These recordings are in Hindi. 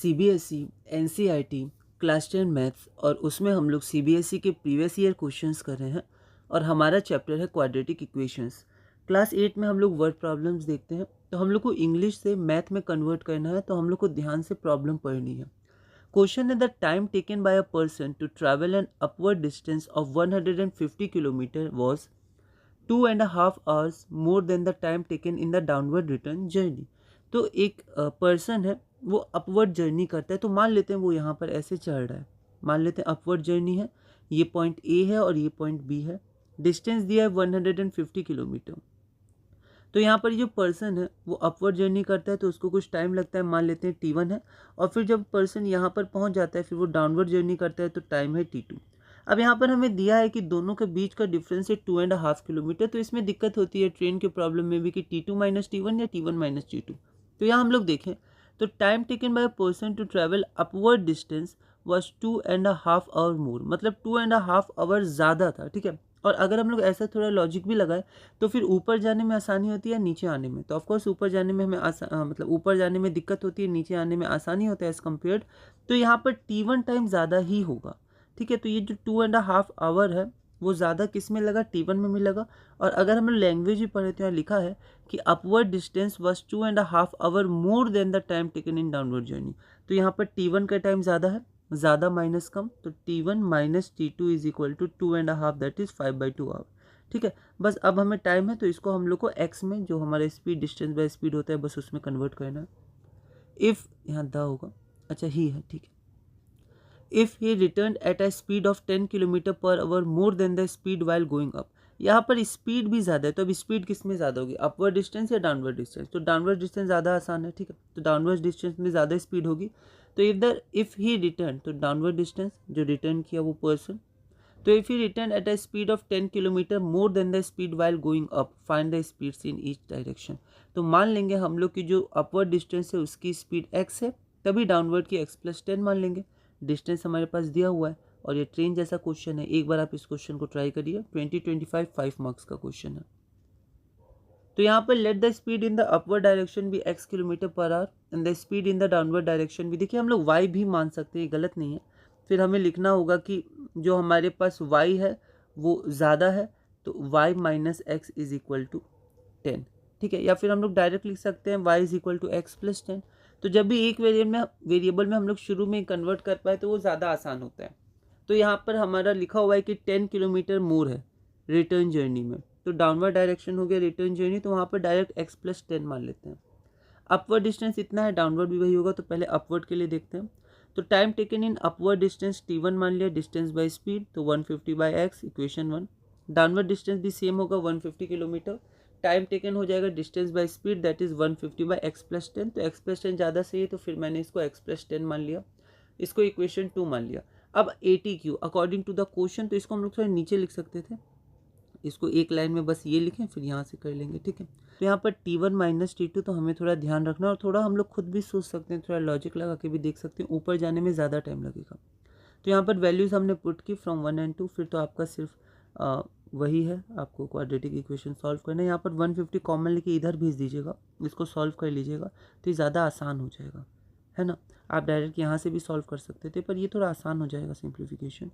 सीबीएसई, एनसीईआरटी, क्लास 10 मैथ्स और उसमें हम लोग सीबीएसई के प्रीवियस ईयर क्वेश्चंस कर रहे हैं और हमारा चैप्टर है क्वाड्रेटिक इक्वेशंस। क्लास 8 में हम लोग वर्ड प्रॉब्लम्स देखते हैं, तो हम लोग को इंग्लिश से मैथ में कन्वर्ट करना है, तो हम लोग को ध्यान से प्रॉब्लम पढ़नी है। क्वेश्चन है the time taken by a person to travel an upward distance of 150 kilometre was 2.5 hours more than the time taken in the downward return journey. तो एक पर्सन है, वो अपवर्ड जर्नी करता है, तो मान लेते हैं वो यहाँ पर ऐसे चल रहा है, मान लेते हैं अपवर्ड जर्नी है, ये पॉइंट ए है और ये पॉइंट बी है, डिस्टेंस दिया है 150 किलोमीटर। तो यहाँ पर जो पर्सन है वो अपवर्ड जर्नी करता है, तो उसको कुछ टाइम लगता है, मान लेते हैं T1 है, और फिर जब पर्सन यहाँ पर पहुँच जाता है फिर वो डाउनवर्ड जर्नी करता है, तो टाइम है T2। अब यहाँ पर हमें दिया है कि दोनों के बीच का डिफरेंस है 2.5 किलोमीटर, तो इसमें दिक्कत होती है ट्रेन के प्रॉब्लम में भी कि T2 माइनस T1 या T1 माइनस T2। तो यहाँ हम लोग देखें तो time taken by person to travel upward distance was 2.5 hour more, मतलब 2.5 आवर ज़्यादा था, ठीक है। और अगर हम लोग ऐसा थोड़ा लॉजिक भी लगाए तो फिर ऊपर जाने में आसानी होती है, नीचे आने में, तो ऑफकोर्स ऊपर जाने में हमें मतलब ऊपर जाने में दिक्कत होती है, नीचे आने में आसानी होता है एज़ कम्पेयर्ड। तो यहाँ पर T1 टाइम ज़्यादा ही होगा, ठीक है। तो ये जो 2.5 आवर है वो ज़्यादा किस में लगा, T1 में भी लगा। और अगर हम लैंग्वेज भी पढ़े तो यहाँ लिखा है कि upward distance was 2.5 hour more than the time taken in downward journey. तो यहाँ पर T1 का टाइम ज़्यादा है, ज़्यादा माइनस कम, तो T1 minus T2 is equal to 2.5, that is 5/2 hour, ठीक है। बस अब हमें टाइम है तो इसको हम लोग को एक्स में, जो हमारा स्पीड डिस्टेंस बाय स्पीड होता है, बस उसमें कन्वर्ट करना है। इफ़ यहाँ द होगा, अच्छा ही है, ठीक है। If he return at a speed of 10 kilometre per our more than the speed while going up. यहाँ पर स्पीड भी ज़्यादा है, तो अब स्पीड किस में ज़्यादा होगी, अपवर्ड डिस्टेंस या डाउनवर्ड डिस्टेंस। तो डाउनवर्ड डिस्टेंस ज़्यादा आसान है, ठीक है, तो डाउनवर्ड डिस्टेंस में ज़्यादा स्पीड होगी। तो इफ़ ही रिटर्न, तो डाउनवर्ड डिस्टेंस जो रिटर्न किया वो पर्सन, तो if he return at a speed of 10 kilometre more than the speed while going up, find the speeds in each direction. तो मान लेंगे हम लोग की जो अपवर्ड डिस्टेंस है उसकी स्पीड x है, तभी डाउनवर्ड की x+10 मान लेंगे। डिस्टेंस हमारे पास दिया हुआ है और ये ट्रेन जैसा क्वेश्चन है, एक बार आप इस क्वेश्चन को ट्राई करिए, 2025 5 मार्क्स का क्वेश्चन है। तो यहाँ पर let the speed in the upward direction भी x kilometre per hour and the speed in the downward direction भी, देखिए हम लोग y भी मान सकते हैं, गलत नहीं है। फिर हमें लिखना होगा कि जो हमारे पास y है वो ज़्यादा है, तो y minus x is equal to 10, ठीक है। या फिर हम लोग डायरेक्ट लिख सकते हैं y is equal to x+10। तो जब भी एक वेरिएबल में हम लोग शुरू में कन्वर्ट कर पाए तो वो ज़्यादा आसान होता है। तो यहाँ पर हमारा लिखा हुआ है कि 10 किलोमीटर मोर है रिटर्न जर्नी में, तो डाउनवर्ड डायरेक्शन हो गया रिटर्न जर्नी, तो वहाँ पर डायरेक्ट x+10 मान लेते हैं। अपवर्ड डिस्टेंस इतना है, डाउनवर्ड भी वही होगा, तो पहले अपवर्ड के लिए देखते हैं। तो time taken in upward distance T1 मान लिया, डिस्टेंस बाय स्पीड, तो 150/x, इक्वेशन 1। डाउनवर्ड डिस्टेंस भी सेम होगा 150 किलोमीटर, टाइम टेकन हो जाएगा distance by speed, that is 150/x+10। तो x+10 ज़्यादा सही है, तो फिर मैंने इसको x+10 मान लिया, इसको इक्वेशन 2 मान लिया। अब ATQ according to the question, तो इसको हम लोग थोड़ा नीचे लिख सकते थे, इसको एक लाइन में बस ये लिखें, फिर यहाँ से कर लेंगे, ठीक है। तो यहाँ पर T1 माइनस T2, तो हमें थोड़ा ध्यान रखना और थोड़ा हम लोग खुद भी सोच सकते हैं, थोड़ा लॉजिक लगा के भी देख सकते हैं, ऊपर जाने में ज़्यादा टाइम लगेगा। तो यहाँ पर वैल्यूज़ हमने पुट की फ्रॉम 1 and 2, फिर तो आपका सिर्फ वही है, आपको क्वाड्रेटिक इक्वेशन सॉल्व करना है। यहाँ पर 150 कॉमन लेके इधर भेज दीजिएगा, इसको सॉल्व कर लीजिएगा, तो ये ज़्यादा आसान हो जाएगा, है ना। आप डायरेक्ट यहाँ से भी सॉल्व कर सकते थे, पर ये थोड़ा आसान हो जाएगा सिंप्लीफिकेशन।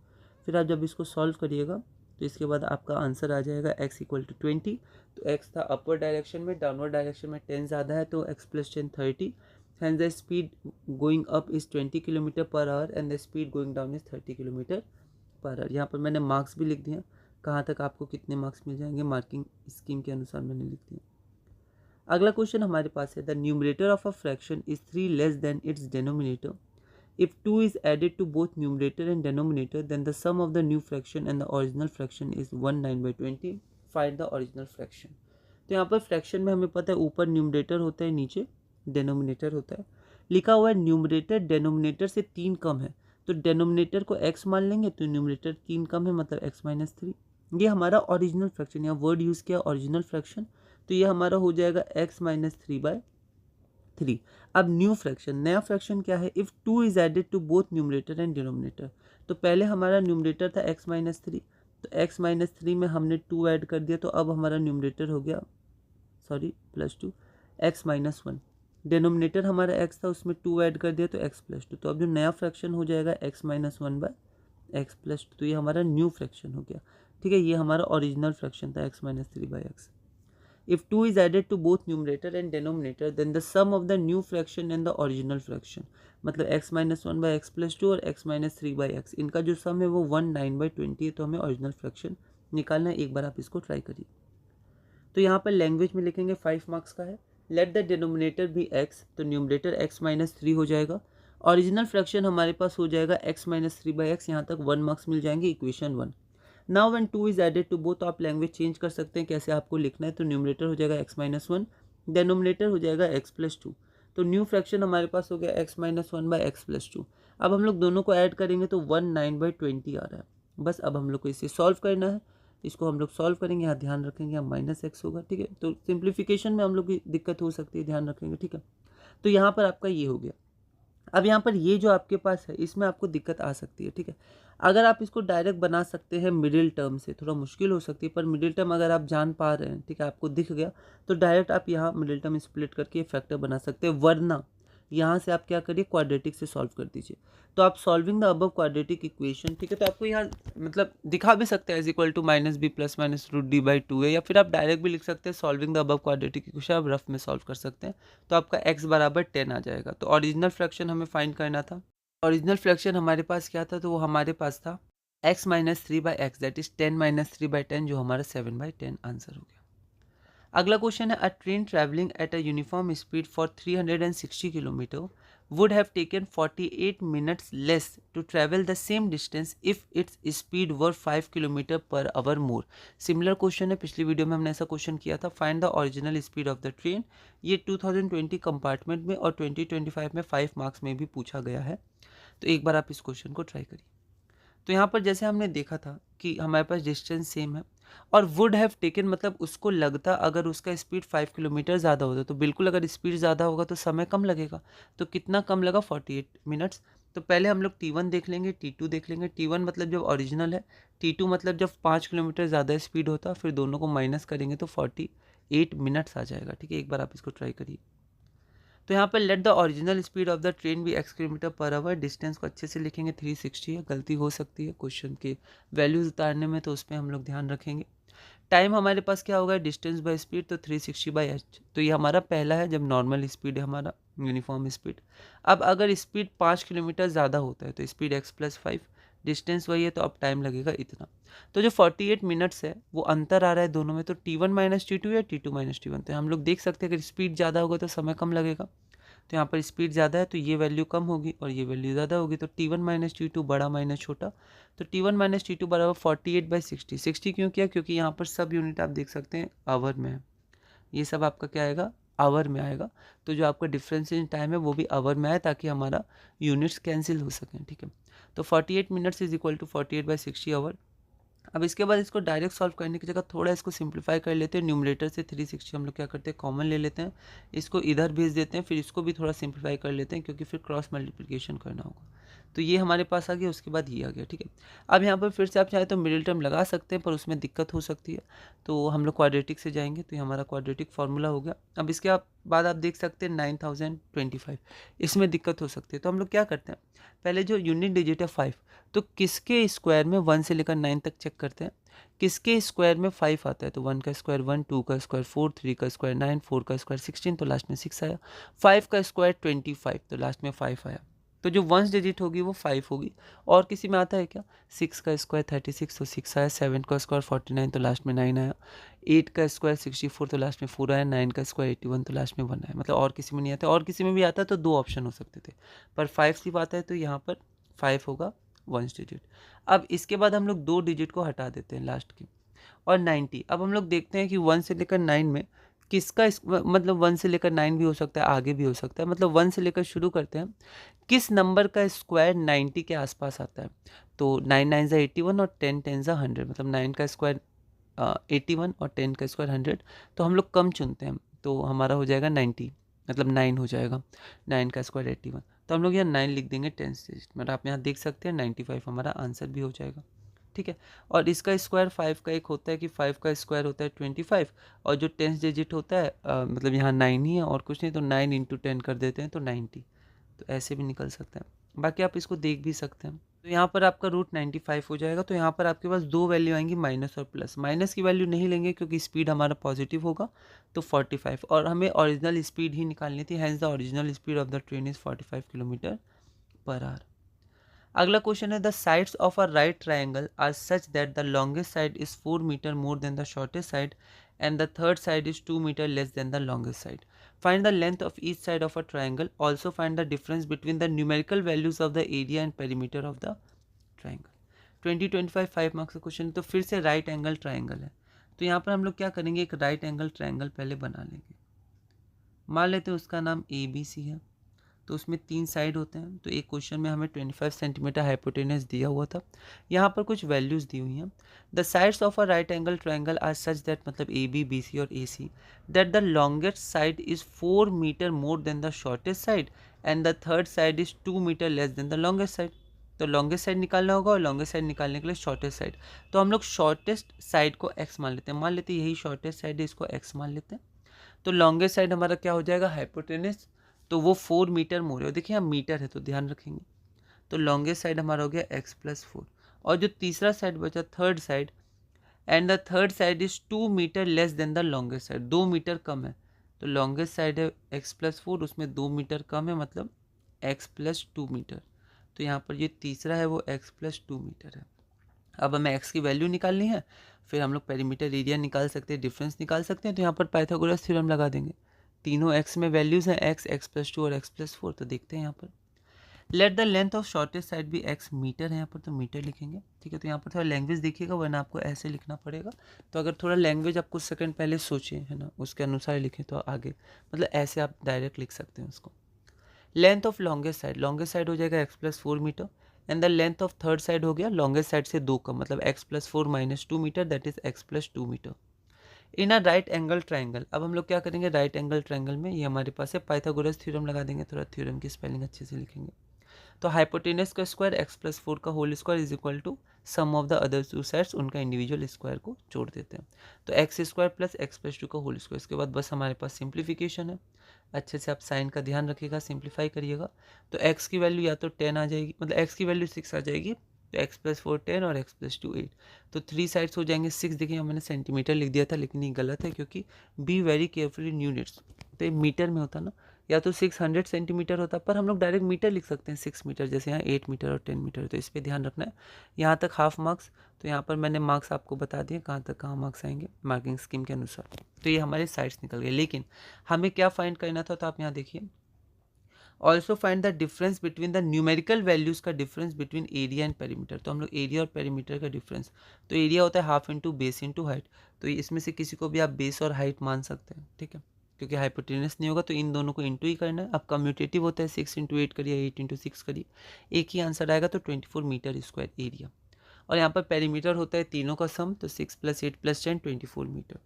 फिर आप जब इसको सॉल्व करिएगा तो इसके बाद आपका आंसर आ जाएगा x इक्वल टू 20। तो x था अपवर्ड डायरेक्शन में, डाउनवर्ड डायरेक्शन में 10 ज़्यादा है, तो x+10 30। Hence the speed going up is 20 kilometre per hour and the speed going down is 30 kilometre per hour. यहाँ पर मैंने मार्क्स भी लिख दिया, कहाँ तक आपको कितने मार्क्स मिल जाएंगे, मार्किंग स्कीम के अनुसार मैंने लिख दिया। अगला क्वेश्चन हमारे पास है, the numerator of a fraction is 3 less than it's denominator. If 2 is added to both numerator and denominator, then the sum of the new fraction and the original fraction is 19/20. Find the original fraction. तो यहाँ पर फ्रैक्शन में हमें पता है ऊपर न्यूमरेटर होता है, नीचे डेनोमिनेटर होता है। लिखा हुआ है न्यूमरेटर डेनोमिनेटर से 3 कम है, तो डेनोमिनेटर को x मान लेंगे, तो न्यूमरेटर 3 कम है, मतलब x-3। ये हमारा ओरिजिनल फ्रैक्शन, यहाँ वर्ड यूज़ किया ओरिजिनल फ्रैक्शन, तो ये हमारा हो जाएगा x-3/3। अब न्यू फ्रैक्शन, नया फ्रैक्शन क्या है, if 2 is added to both numerator and denominator. तो पहले हमारा न्यूमरेटर था x-3, तो x-3 में हमने 2 ऐड कर दिया, तो अब हमारा न्यूमरेटर हो गया +2 x-1। डिनोमिनेटर हमारा x था, उसमें 2 ऐड कर दिया तो x+2। तो अब जो नया फ्रैक्शन हो जाएगा x-1/x+2, तो ये हमारा न्यू फ्रैक्शन हो गया। ठीक है, ये हमारा ओरिजिनल फ्रैक्शन था x-3/x। If 2 is added to both numerator and denominator, then the sum of the new fraction and the original fraction, मतलब x-1/x+2 और x-3/x, इनका जो सम है वो 19/20 है। तो हमें ओरिजिनल फ्रैक्शन निकालना है। एक बार आप इसको ट्राई करिए। तो यहाँ पर लैंग्वेज में लिखेंगे 5 मार्क्स का है। लेट द डिनोमिनेटर भी x, तो न्यूमरेटर x-3 हो जाएगा। ओरिजिनल फ्रैक्शन हमारे पास हो जाएगा x-3/x, यहाँ तक 1 मार्क्स मिल जाएंगे, equation 1। Now when 2 is added to both, आप लैंग्वेज चेंज कर सकते हैं कैसे आपको लिखना है। तो न्यूमरेटर हो जाएगा x-1, डेनोमिनेटर हो जाएगा x+2। तो न्यू फ्रैक्शन हमारे पास हो गया x-1/x+2। अब हम लोग दोनों को ऐड करेंगे तो 19/20 आ रहा है। बस अब हम लोग को इसे सॉल्व करना है। इसको हम लोग सॉल्व करेंगे, यहाँ ध्यान रखेंगे यहाँ -x होगा। ठीक है, तो सिंप्लीफिकेशन में हम लोग की दिक्कत हो सकती है, ध्यान रखेंगे। ठीक है, तो यहाँ पर आपका ये हो गया। अब यहाँ पर ये जो आपके पास है इसमें आपको दिक्कत आ सकती है। ठीक है, अगर आप इसको डायरेक्ट बना सकते हैं मिडिल टर्म से, थोड़ा मुश्किल हो सकती है, पर मिडिल टर्म अगर आप जान पा रहे हैं, ठीक है, आपको दिख गया, तो डायरेक्ट आप यहाँ मिडिल टर्म स्प्लिट करके फैक्टर बना सकते हैं। वरना यहाँ से आप क्या करिए, क्वाड्रेटिक से सॉल्व कर दीजिए। तो आप solving the above quadratic equation, ठीक है, तो आपको यहाँ मतलब दिखा भी सकते हैं (-b+-√d/2) है, या फिर आप डायरेक्ट भी लिख सकते हैं solving the above quadratic equation, आप रफ में सॉल्व कर सकते हैं। तो आपका x बराबर 10 आ जाएगा। तो ओरिजिनल फ्रैक्शन हमें फाइंड करना था। ओरिजिनल फ्रैक्शन हमारे पास क्या था, तो वो हमारे पास था x-3/x, दैट इज 10 - 3/10, जो हमारा 7/10 आंसर हो गया। अगला क्वेश्चन है, अ train travelling at a uniform speed for 360 kilometre would have taken 48 minutes less to travel the same distance if its speed were 5 km/h more। Similar question है, पिछली वीडियो में हमने ऐसा क्वेश्चन किया था। Find the original speed of the train. ये 2020 कंपार्टमेंट में और 2025 में 5 मार्क्स में भी पूछा गया है। तो एक बार आप इस क्वेश्चन को ट्राई करिए। तो यहाँ पर जैसे हमने देखा था कि हमारे पास डिस्टेंस सेम है, और वुड हैव टेकन मतलब उसको लगता अगर उसका स्पीड 5 किलोमीटर ज़्यादा होता, तो बिल्कुल अगर स्पीड ज़्यादा होगा तो समय कम लगेगा। तो कितना कम लगा, 48 मिनट्स। तो पहले हम लोग T1 देख लेंगे, T2 देख लेंगे। T1 मतलब जब ओरिजिनल है, T2 मतलब जब 5 किलोमीटर ज़्यादा स्पीड होता, फिर दोनों को माइनस करेंगे तो 48 मिनट्स आ जाएगा। ठीक है, एक बार आप इसको ट्राई करिए। तो यहाँ पर let the original speed of the train भी x km/h। डिस्टेंस को अच्छे से लिखेंगे, 360 है, गलती हो सकती है क्वेश्चन के वैल्यूज उतारने में, तो उस पर हम लोग ध्यान रखेंगे। टाइम हमारे पास क्या होगा, डिस्टेंस बाय स्पीड, तो 360/h। तो ये हमारा पहला है जब नॉर्मल स्पीड है हमारा, यूनिफॉर्म स्पीड। अब अगर स्पीड 5 किलोमीटर ज़्यादा होता है तो स्पीड x+5, डिस्टेंस वही है तो अब टाइम लगेगा इतना। तो जो 48 मिनट्स है वो अंतर आ रहा है दोनों में, तो T1 - T2 या T2 - T1। तो हम लोग देख सकते हैं अगर स्पीड ज़्यादा होगा तो समय कम लगेगा। तो यहाँ पर स्पीड ज़्यादा है तो ये वैल्यू कम होगी और ये वैल्यू ज़्यादा होगी, तो T1 - T2 बड़ा माइनस छोटा। तो T1 - T2 बराबर 48/60। 60 क्यों किया, क्योंकि यहाँ पर सब यूनिट आप देख सकते हैं आवर में है। ये सब आपका क्या आएगा, आवर में आएगा। तो जो आपका डिफरेंस इन टाइम है वो भी आवर में आए, ताकि हमारा यूनिट्स कैंसिल हो सकें। ठीक है, तो 48 minutes is equal to 48/60 hour. अब इसके बाद इसको डायरेक्ट सॉल्व करने की जगह थोड़ा इसको सिंप्लीफाई कर लेते हैं। न्यूमरेटर से 360 हम लोग क्या करते हैं, कॉमन ले लेते हैं, इसको इधर भेज देते हैं, फिर इसको भी थोड़ा सिंप्लीफाई कर लेते हैं क्योंकि फिर क्रॉस मल्टीप्लिकेशन करना होगा। तो ये हमारे पास आ गया, उसके बाद ये आ गया। ठीक है, अब यहाँ पर फिर से आप चाहे तो मिडिल टर्म लगा सकते हैं, पर उसमें दिक्कत हो सकती है, तो हम लोग क्वाड्रेटिक से जाएंगे। तो ये हमारा क्वाड्रेटिक फार्मूला हो गया। अब इसके बाद आप देख सकते हैं 9025, इसमें दिक्कत हो सकती है। तो हम लोग क्या करते हैं, पहले जो यूनिट डिजिट है 5, तो किसके स्क्वायर में 1 से लेकर 9 तक चेक करते हैं। किसके स्क्वायर में 5 आता है, तो 1 का स्क्वायर 1, 2 का स्क्वायर 4, 3 का स्क्वायर 9, 4 का स्क्वायर 16, तो लास्ट में 6 आया। 5 का स्क्वायर 25, तो लास्ट में 5 आया। तो जो 1 डिजिट होगी वो 5 होगी। और किसी में आता है क्या, 6 का स्क्वायर 36, तो 6 आया। 7 का स्क्वायर 49, तो लास्ट में 9 आया। 8 का स्क्वायर 64, तो लास्ट में 4 आया। 9 का स्क्वायर 81, तो लास्ट में 1 आया। मतलब और किसी में नहीं आता, और किसी में भी आता तो 2 ऑप्शन हो सकते थे, पर 5 सिर्फ आता है तो यहाँ पर 5 होगा 1 डिजिट। अब इसके बाद हम लोग 2 डिजिट को हटा देते हैं लास्ट की, और 90। अब हम लोग देखते हैं कि 1 से लेकर 9 में किसका मतलब 1 से लेकर 9 भी हो सकता है, आगे भी हो सकता है, मतलब 1 से लेकर शुरू करते हैं। किस नंबर का स्क्वायर 90 के आसपास आता है, तो 9 9 ज़ा 81 और 10 10 ज़ा 100, मतलब 9 का स्क्वायर 81 और 10 का स्क्वायर 100। तो हम लोग कम चुनते हैं, तो हमारा हो जाएगा 90, मतलब 9 हो जाएगा। 9 का स्क्वायर 81, तो हम लोग यहाँ 9 लिख देंगे 10 डिजिट में। आप यहाँ देख सकते हैं 95 हमारा आंसर भी हो जाएगा। ठीक है। और इसका स्क्वायर 5 का एक होता है कि 5 का स्क्वायर होता है 25, और जो 10th डिजिट होता है मतलब यहाँ 9 ही है और कुछ नहीं, तो 9 इंटू 10 कर देते हैं तो 90। तो ऐसे भी निकल सकता है, बाकी आप इसको देख भी सकते हैं। तो यहाँ पर आपका रूट 95 हो जाएगा। तो यहाँ पर आपके पास दो वैल्यू आएंगी, माइनस और प्लस। माइनस की वैल्यू नहीं लेंगे क्योंकि स्पीड हमारा पॉजिटिव होगा, तो 45, और हमें ओरिजिनल स्पीड ही निकालनी थी, hence the original speed of the train is 45 kilometre per hour. अगला क्वेश्चन है, the sides of a right triangle are such that the longest side is 4 metre more than the shortest side and the third side is 2 metre less than the longest side. Find the length of each side of a triangle. Also find the difference between the numerical values of the area and perimeter of the triangle. 2025 5 marks का क्वेश्चन है। तो फिर से राइट एंगल ट्राइंगल है, तो यहाँ पर हम लोग क्या करेंगे, एक राइट एंगल ट्राइंगल पहले बना लेंगे। मान लेते हैं उसका नाम ABC है। तो उसमें 3 साइड होते हैं। तो एक क्वेश्चन में हमें 25 सेंटीमीटर हाइपोटेनस दिया हुआ था, यहाँ पर कुछ वैल्यूज़ दी हुई हैं। The sides of a right angle triangle are such that, मतलब AB, BC और AC, that the longest side is 4 metre more than the shortest side and the third side is 2 metre less than the longest side. तो लॉन्गेस्ट साइड निकालना होगा, और लॉन्गेस्ट साइड निकालने के लिए शॉर्टेस्ट साइड। तो हम लोग शॉर्टेस्ट साइड को x मान लेते हैं। मान लेते हैं यही शॉर्टेस्ट साइड है, इसको x मान लेते हैं। तो लॉन्गेस्ट साइड हमारा क्या हो जाएगा, हाइपोटेनस, तो वो 4 मीटर मोर है। देखिए यहाँ मीटर है तो ध्यान रखेंगे। तो लॉन्गेस्ट साइड हमारा हो गया x+4, और जो तीसरा साइड बचा third side, and the third side is 2 metre less than the longest side, 2 metre कम है। तो लॉन्गेस्ट साइड है x+4, उसमें 2 मीटर कम है, मतलब x+2 मीटर। तो यहाँ पर ये तीसरा है वो x+2 मीटर है। अब हमें x की वैल्यू निकालनी है, फिर हम लोग पेरीमीटर एरिया निकाल सकते हैं, डिफरेंस निकाल सकते हैं। तो यहाँ पर पाइथागोरस थ्योरम लगा देंगे। तीनों x में वैल्यूज़ हैं, x, x+2 और x+4। तो देखते हैं यहाँ पर, let the length of shortest side भी x मीटर है, यहाँ पर तो मीटर लिखेंगे, ठीक है। तो यहाँ पर थोड़ा लैंग्वेज देखिएगा, वरना आपको ऐसे लिखना पड़ेगा। तो अगर थोड़ा लैंग्वेज आप कुछ सेकंड पहले सोचें, है ना, उसके अनुसार लिखें तो आगे, मतलब ऐसे आप डायरेक्ट लिख सकते हैं उसको। लेंथ ऑफ लॉन्गेस्ट साइड हो जाएगा x+4 metre, and the length of third side हो गया लॉन्गेस्ट साइड से 2 कम, मतलब x+4 - 2 metre, that is x+2 metre in a right angle triangle. अब हम लोग क्या करेंगे, राइट एंगल ट्राइंगल में ये हमारे पास है, पाइथागोरस थ्योरम लगा देंगे। थोड़ा थ्योरम की स्पेलिंग अच्छे से लिखेंगे। तो हाइपोटेनस का स्क्वायर x+4 का whole square is equal to sum of the other 2 sides, उनका इंडिविजुअल स्क्वायर को जोड़ देते हैं। तो x² प्लस x+2 का होल स्क्वायर। इसके बाद बस हमारे पास सिंप्लीफिकेशन है। अच्छे से आप साइन का ध्यान रखिएगा, सिंप्लीफाई करिएगा। तो x की वैल्यू या तो 10 आ जाएगी, मतलब x की वैल्यू 6 आ जाएगी, तो x+4 10 और x+2 8। तो 3 साइड्स हो जाएंगे 6। देखिए मैंने सेंटीमीटर लिख दिया था, लेकिन ये गलत है, क्योंकि be very careful in units. तो ये मीटर में होता ना, या तो 600 सेंटीमीटर होता, पर हम लोग डायरेक्ट मीटर लिख सकते हैं 6 मीटर, जैसे यहाँ 8 मीटर और 10 मीटर। तो इस पर ध्यान रखना है। यहाँ तक हाफ मार्क्स, तो यहाँ पर मैंने मार्क्स आपको बता दिए कहाँ तक कहाँ मार्क्स आएंगे मार्किंग स्कीम के अनुसार। तो ये हमारे साइड्स निकल गए, लेकिन हमें क्या फाइंड करना था, तो आप यहाँ देखिए, also find the difference between the numerical values का difference between area and perimeter. तो हम लोग एरिया और पेरीमीटर का डिफरेंस, तो एरिया होता है half into base into height. तो इसमें से किसी को भी आप बेस और हाइट मान सकते हैं, ठीक है, क्योंकि हाइपोटेनस नहीं होगा तो इन दोनों को इंटू ही करना है। अब कम्यूटेटिव होता है, 6 × 8 करिए, 8 × 6 करिए, एक ही आंसर आएगा, तो 24 मीटर स्क्वायर एरिया। और यहाँ पर पेरीमीटर होता है तीनों का सम, तो 6 + 8 + 10 24 मीटर।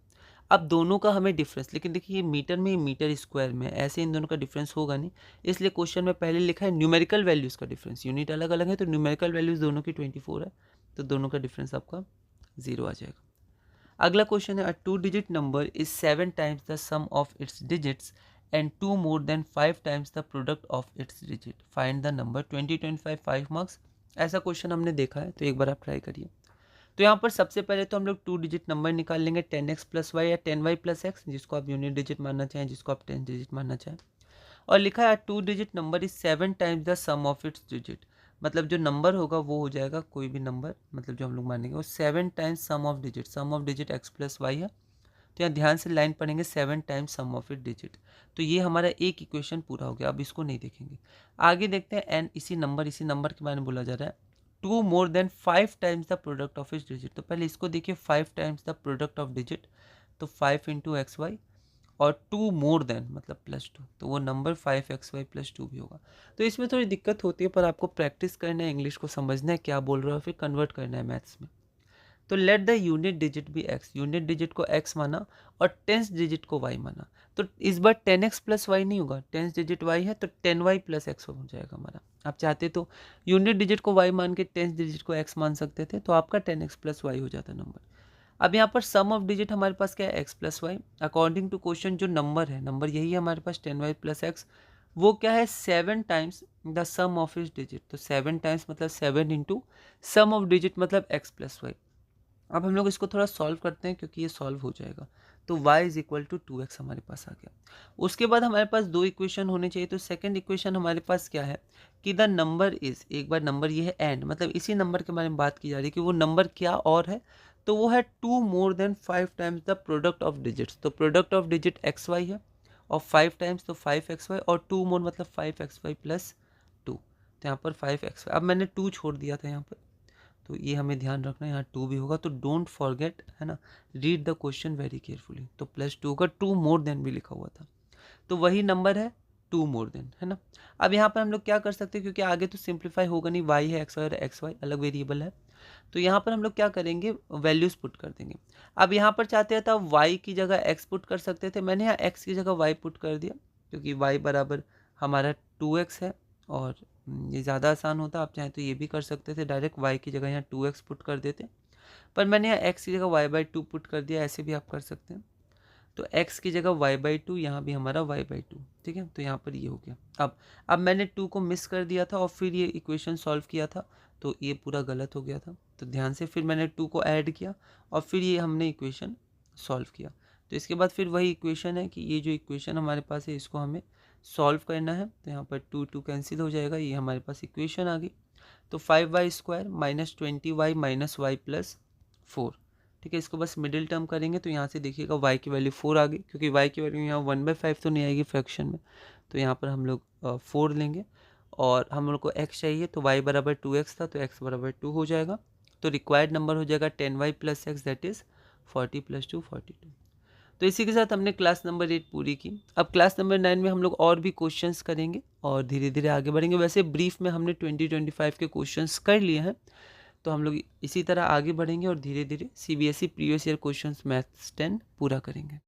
अब दोनों का हमें डिफरेंस, लेकिन देखिए ये मीटर में, मीटर स्क्वायर में, ऐसे इन दोनों का डिफरेंस होगा नहीं, इसलिए क्वेश्चन में पहले लिखा है न्यूमेरिकल वैल्यूज़ का डिफरेंस। यूनिट अलग अलग है, तो न्यूमेरिकल वैल्यूज़ दोनों की 24 है, तो दोनों का डिफरेंस आपका 0 आ जाएगा। अगला क्वेश्चन है, a 2 digit number is 7 times the sum of its digits and 2 more than 5 times the product of its digit, find the number. 2025 5 marks. ऐसा क्वेश्चन हमने देखा है, तो एक बार आप ट्राई करिए। तो यहाँ पर सबसे पहले तो हम लोग 2 डिजिट नंबर निकाल लेंगे, 10x + y या 10y + x, जिसको आप यूनिट डिजिट मानना चाहें, जिसको आप 10 डिजिट मानना चाहें। और लिखा है 2 digit number is 7 times the sum of its digit, मतलब जो नंबर होगा वो हो जाएगा कोई भी नंबर, मतलब जो हम लोग मानेंगे वो 7 times sum of digit. Sum of digit x + y है, तो यहाँ ध्यान से लाइन पढ़ेंगे, 7 times sum of it digit. तो ये हमारा एक इक्वेशन पूरा हो गया। अब इसको नहीं देखेंगे, आगे देखते हैं। एंड इसी नंबर के बारे में बोला जा रहा है, 2 more than 5 times the product of its digit. तो पहले इसको देखिए, 5 times the product of digit, तो 5 × xy, और 2 मोर देन मतलब +2, तो वो नंबर 5xy + 2 भी होगा। तो इसमें थोड़ी दिक्कत होती है, पर आपको प्रैक्टिस करना है, इंग्लिश को समझना है क्या बोल रहा है, फिर कन्वर्ट करना है मैथ्स में। तो लेट द यूनिट डिजिट भी x, यूनिट डिजिट को x माना और 10th डिजिट को y माना। तो इस बार 10x प्लस वाई नहीं होगा, 10th डिजिट y है तो 10y प्लस x हो जाएगा हमारा। आप चाहते तो यूनिट डिजिट को y मान के 10th डिजिट को x मान सकते थे, तो आपका 10x प्लस वाई हो जाता नंबर। अब यहाँ पर सम ऑफ डिजिट हमारे पास क्या है, x plus y. According to question जो नंबर है, नंबर यही है हमारे पास 10y प्लस एक्स, वो क्या है 7 टाइम्स द सम ऑफ इस डिजिट। तो 7 टाइम्स मतलब 7 इंटू सम ऑफ डिजिट मतलब x प्लस वाई। अब हम लोग इसको थोड़ा सॉल्व करते हैं क्योंकि ये सॉल्व हो जाएगा। तो y is equal to 2x हमारे पास आ गया। उसके बाद हमारे पास दो इक्वेशन होने चाहिए। तो सेकंड इक्वेशन हमारे पास क्या है कि द नंबर इज, एक बार नंबर ये है एंड, मतलब इसी नंबर के बारे में बात की जा रही है कि वो नंबर क्या और है, तो वो है 2 more than 5 times the product of digits. तो product of digit x y है और 5 टाइम्स तो 5xy और 2 मोर मतलब 5xy प्लस 2। तो यहाँ पर 5xy, अब मैंने 2 छोड़ दिया था यहाँ पर, तो ये हमें ध्यान रखना है, यहाँ 2 भी होगा। तो डोंट फॉरगेट, है ना, read the question very carefully. तो प्लस 2 का 2 मोर देन भी लिखा हुआ था, तो वही नंबर है 2 मोर देन, है ना। अब यहाँ पर हम लोग क्या कर सकते हैं, क्योंकि आगे तो सिंप्लीफाई होगा नहीं, y है x वाई और एक्स वाई अलग वेरिएबल है, तो यहाँ पर हम लोग क्या करेंगे, वैल्यूज़ पुट कर देंगे। अब यहाँ पर चाहते हैं तो y की जगह x पुट कर सकते थे, मैंने यहाँ x की जगह y पुट कर दिया, क्योंकि y बराबर हमारा 2x है और ये ज़्यादा आसान होता। आप चाहें तो ये भी कर सकते थे, डायरेक्ट y की जगह यहाँ 2x पुट कर देते, पर मैंने यहाँ x की जगह y/2 पुट कर दिया, ऐसे भी आप कर सकते हैं। तो x की जगह y/2, यहाँ भी हमारा y/2, ठीक है। तो यहाँ पर ये हो गया। अब मैंने 2 को मिस कर दिया था और फिर ये इक्वेशन सॉल्व किया था, तो ये पूरा गलत हो गया था। तो ध्यान से, फिर मैंने 2 को ऐड किया और फिर ये हमने इक्वेशन सॉल्व किया। तो इसके बाद फिर वही इक्वेशन है कि ये जो इक्वेशन हमारे पास है इसको हमें सॉल्व करना है। तो यहाँ पर 2 कैंसिल हो जाएगा, ये हमारे पास इक्वेशन आ गई। तो 5y² minus 20y minus Y plus 4, ठीक है। इसको बस मिडिल टर्म करेंगे तो यहाँ से देखिएगा y की वैल्यू 4 आ गई, क्योंकि y की वैल्यू यहाँ 1/5 तो नहीं आएगी फ्रैक्शन में, तो यहाँ पर हम लोग 4 लेंगे और हम लोग को x चाहिए, तो y बराबर 2x था तो x बराबर 2 हो जाएगा। तो रिक्वायर्ड नंबर हो जाएगा 10y plus x, that is 40 + 2 42। तो इसी के साथ हमने क्लास नंबर 8 पूरी की। अब क्लास नंबर 9 में हम लोग और भी क्वेश्चंस करेंगे और धीरे धीरे आगे बढ़ेंगे। वैसे ब्रीफ में हमने 2025 के क्वेश्चंस कर लिए हैं, तो हम लोग इसी तरह आगे बढ़ेंगे और धीरे धीरे CBSE previous year questions maths 10 पूरा करेंगे।